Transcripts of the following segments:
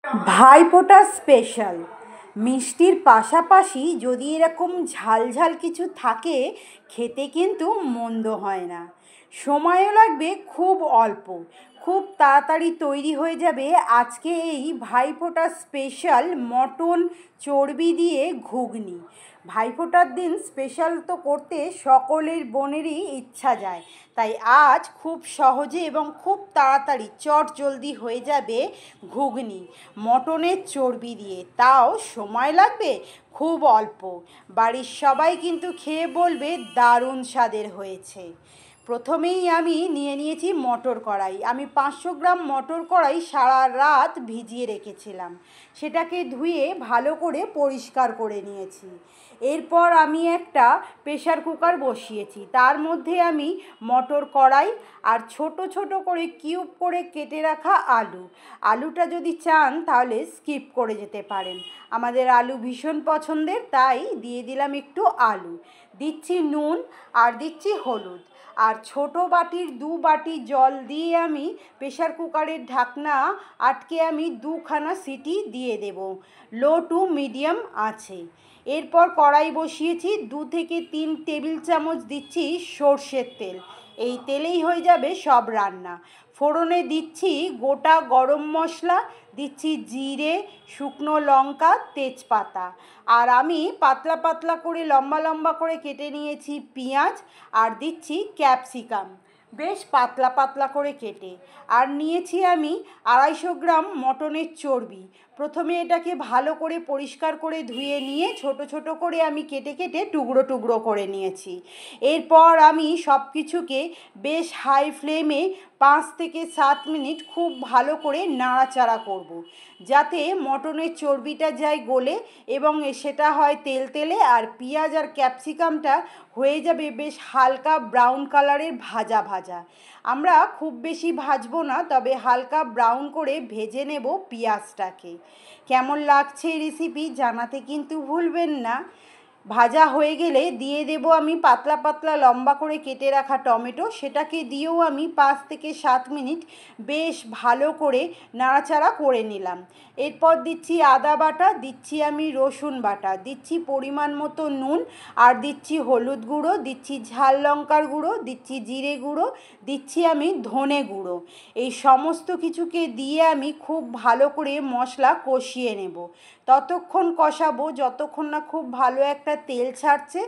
Bhaiphonta special মিষ্টির পাশাপাশি যদি এরকম ঝাল ঝাল কিছু থাকে খেতে কিন্তু মন্দ হয় না। সময়ও লাগবে খুব অল্প, খুব তাড়াতাড়ি তৈরি হয়ে যাবে আজকে এই ভাইফোঁটা স্পেশাল মটন চর্বি দিয়ে ঘুগনি। ভাইফোঁটার দিন স্পেশাল তো করতে সকলের বোনেরই ইচ্ছা যায়, তাই আজ খুব সহজে এবং খুব তাড়াতাড়ি চটজলদি হয়ে যাবে ঘুগনি মটনের চর্বি দিয়ে, তাও সময় লাগবে খুব অল্প। বাড়ির সবাই কিন্তু খেয়ে বলবে দারুণ স্বাদের হয়েছে। প্রথমেই আমি নিয়ে নিয়েছি মটর কড়াই। আমি 500 গ্রাম মটর কড়াই সারা রাত ভিজিয়ে রেখেছিলাম, সেটাকে ধুয়ে ভালো করে পরিষ্কার করে নিয়েছি। এরপর আমি একটা প্রেশার কুকার বসিয়েছি, তার মধ্যে আমি মটর কড়াই আর ছোট ছোট করে কিউব করে কেটে রাখা আলুটা যদি চান তাহলে স্কিপ করে যেতে পারেন। আমাদের আলু ভীষণ পছন্দের, তাই দিয়ে দিলাম একটু আলু, দিচ্ছি নুন আর দিচ্ছি হলুদ, আর ছোট বাটির 2 বাটি জল দিয়ে আমি প্রেশার কুকারের ঢাকনা আটকে আমি 2খানা সিটি দিয়ে দেব লো টু মিডিয়াম আছে। এরপর কড়াই বসিয়েছি, 2 থেকে 3 টেবিল চামচ দিচ্ছি সর্ষের তেল। এই তেলেই হয়ে যাবে সব রান্না। ফোড়নে দিচ্ছি গোটা গরম মশলা, দিচ্ছি জিরে, শুকনো লঙ্কা, তেজপাতা, আর আমি পাতলা পাতলা করে লম্বা লম্বা করে কেটে নিয়েছি পেঁয়াজ, আর দিচ্ছি ক্যাপসিকাম বেশ পাতলা পাতলা করে কেটে, আর নিয়েছি আমি 250 গ্রাম মটনের চর্বি। প্রথমে এটাকে ভালো করে পরিষ্কার করে ধুয়ে নিয়ে ছোট ছোট করে আমি কেটে কেটে টুকরো টুকরো করে নিয়েছি। এরপর আমি সব কিছুকে বেশ হাই ফ্লেমে 5 থেকে 7 মিনিট খুব ভালো করে নাড়াচাড়া করব, যাতে মটনের চর্বিটা যায় গলে এবং সেটা হয় তেল তেলে, আর পেঁয়াজ আর ক্যাপসিকামটা হয়ে যাবে বেশ হালকা ব্রাউন কালারের ভাজা ভাজা। আমরা খুব বেশি ভাজবো না, তবে হালকা ব্রাউন করে ভেজে নেব পেঁয়াজটাকে। কেমন লাগছে এই রেসিপি জানাতে কিন্তু ভুলবেন না। ভাজা হয়ে গেলে দিয়ে দেব আমি পাতলা পাতলা লম্বা করে কেটে রাখা টমেটো, সেটাকে দিয়েও আমি 5 থেকে 7 মিনিট বেশ ভালো করে নাড়াচাড়া করে নিলাম। এরপর দিচ্ছি আদা বাটা, দিচ্ছি আমি রসুন বাটা, দিচ্ছি পরিমাণ মতো নুন, আর দিচ্ছি হলুদ গুঁড়ো, দিচ্ছি ঝাল লঙ্কার গুঁড়ো, দিচ্ছি জিরে গুঁড়ো, দিচ্ছি আমি ধনে গুঁড়ো। এই সমস্ত কিছুকে দিয়ে আমি খুব ভালো করে মশলা কষিয়ে নেব। ততক্ষণ কষাবো যতক্ষণ না খুব ভালো একটা তেল ছাড়ছে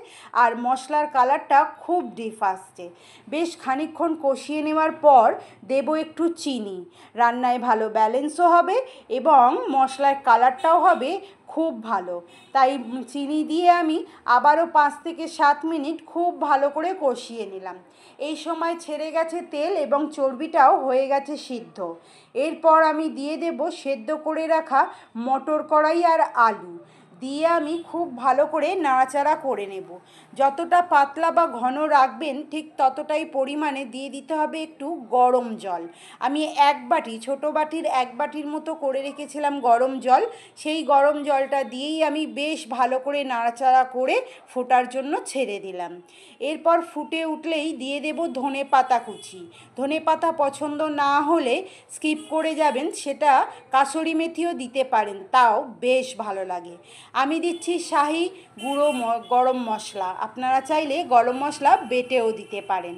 আর মশলার কালারটা খুব ডিপ আসছে। বেশ খানিকক্ষণ কষিয়ে নেওয়ার পর দেব একটু চিনি, রান্নায় ভালো ব্যালেন্সও হবে এবং মশলার কালারটাও হবে খুব ভালো। তাই চিনি দিয়ে আমি আবারও 5 থেকে 7 মিনিট খুব ভালো করে কষিয়ে নিলাম। এই সময় ছেড়ে গেছে তেল এবং চর্বিটাও হয়ে গেছে সিদ্ধ। এরপর আমি দিয়ে দেব সেদ্ধ করে রাখা মটর কড়াই আর আলু দিয়ে আমি খুব ভালো করে নাড়াচাড়া করে নেব। যতটা পাতলা বা ঘন রাখবেন ঠিক ততটাই পরিমাণে দিয়ে দিতে হবে একটু গরম জল। আমি 1 বাটি, ছোটো বাটির 1 বাটির মতো করে রেখেছিলাম গরম জল, সেই গরম জলটা দিয়েই আমি বেশ ভালো করে নাড়াচাড়া করে ফোটার জন্য ছেড়ে দিলাম। এরপর ফুটে উঠলেই দিয়ে দেব ধনে পাতা কুচি। ধনে পাতা পছন্দ না হলে স্কিপ করে যাবেন, সেটা কাসুরি মেথিও দিতে পারেন, তাও বেশ ভালো লাগে। আমি দিচ্ছি শাহি গুঁড়ো গরম মশলা, আপনারা চাইলে গরম মশলা বেটেও দিতে পারেন।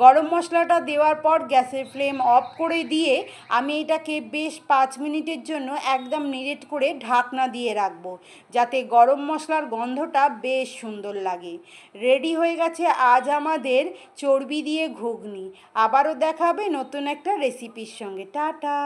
গরম মশলাটা দেওয়ার পর গ্যাসের ফ্লেম অফ করে দিয়ে আমি এটাকে বেশ 5 মিনিটের জন্য একদম নিরেট করে ঢাকনা দিয়ে রাখবো, যাতে গরম মশলার গন্ধটা বেশ সুন্দর লাগে। রেডি হয়ে গেছে আজ আমাদের চর্বি দিয়ে ঘুগনি। আবারও দেখা হবে নতুন একটা রেসিপির সঙ্গে। টাটা।